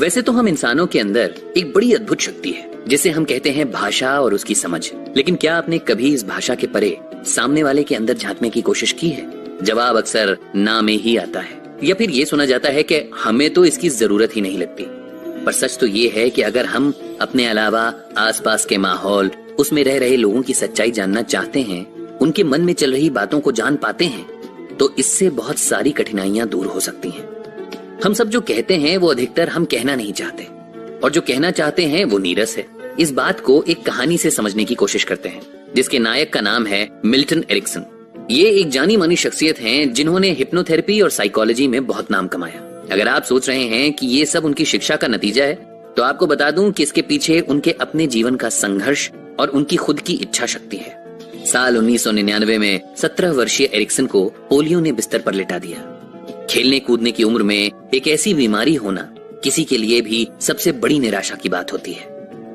वैसे तो हम इंसानों के अंदर एक बड़ी अद्भुत शक्ति है जिसे हम कहते हैं भाषा और उसकी समझ। लेकिन क्या आपने कभी इस भाषा के परे सामने वाले के अंदर झांकने की कोशिश की है? जवाब अक्सर ना में ही आता है, या फिर ये सुना जाता है कि हमें तो इसकी जरूरत ही नहीं लगती। पर सच तो ये है कि अगर हम अपने अलावा आसपास के माहौल, उसमें रह रहे लोगों की सच्चाई जानना चाहते हैं, उनके मन में चल रही बातों को जान पाते हैं, तो इससे बहुत सारी कठिनाइयां दूर हो सकती हैं। हम सब जो कहते हैं वो अधिकतर हम कहना नहीं चाहते, और जो कहना चाहते हैं वो नीरस है। इस बात को एक कहानी से समझने की कोशिश करते हैं, जिसके नायक का नाम है मिल्टन एरिक्सन। ये एक जानी मानी शख्सियत हैं जिन्होंने हिप्नोथेरेपी और साइकोलॉजी में बहुत नाम कमाया। अगर आप सोच रहे हैं कि ये सब उनकी शिक्षा का नतीजा है, तो आपको बता दूं कि इसके पीछे उनके अपने जीवन का संघर्ष और उनकी खुद की इच्छा शक्ति है। साल 1999 में 17 वर्षीय एरिक्सन को पोलियो ने बिस्तर पर लिटा दिया। खेलने कूदने की उम्र में एक ऐसी बीमारी होना किसी के लिए भी सबसे बड़ी निराशा की बात होती है।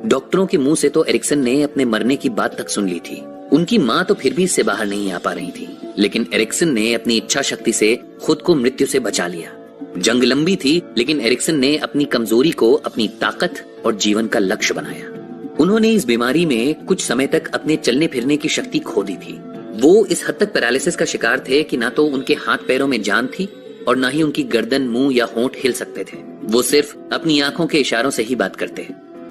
डॉक्टरों के मुंह से तो एरिक्सन ने अपने मरने की बात तक सुन ली थी। उनकी मां तो फिर भी इससे बाहर नहीं आ पा रही थी, लेकिन एरिक्सन ने अपनी इच्छा शक्ति से खुद को मृत्यु से बचा लिया। जंग लंबी थी, लेकिन एरिक्सन ने अपनी कमजोरी को अपनी ताकत और जीवन का लक्ष्य बनाया। उन्होंने इस बीमारी में कुछ समय तक अपने चलने फिरने की शक्ति खो दी थी। वो इस हद तक पैरालिसिस का शिकार थे कि ना तो उनके हाथ पैरों में जान थी और ना ही उनकी गर्दन, मुंह या होंठ हिल सकते थे। वो सिर्फ अपनी आंखों के इशारों से ही बात करते।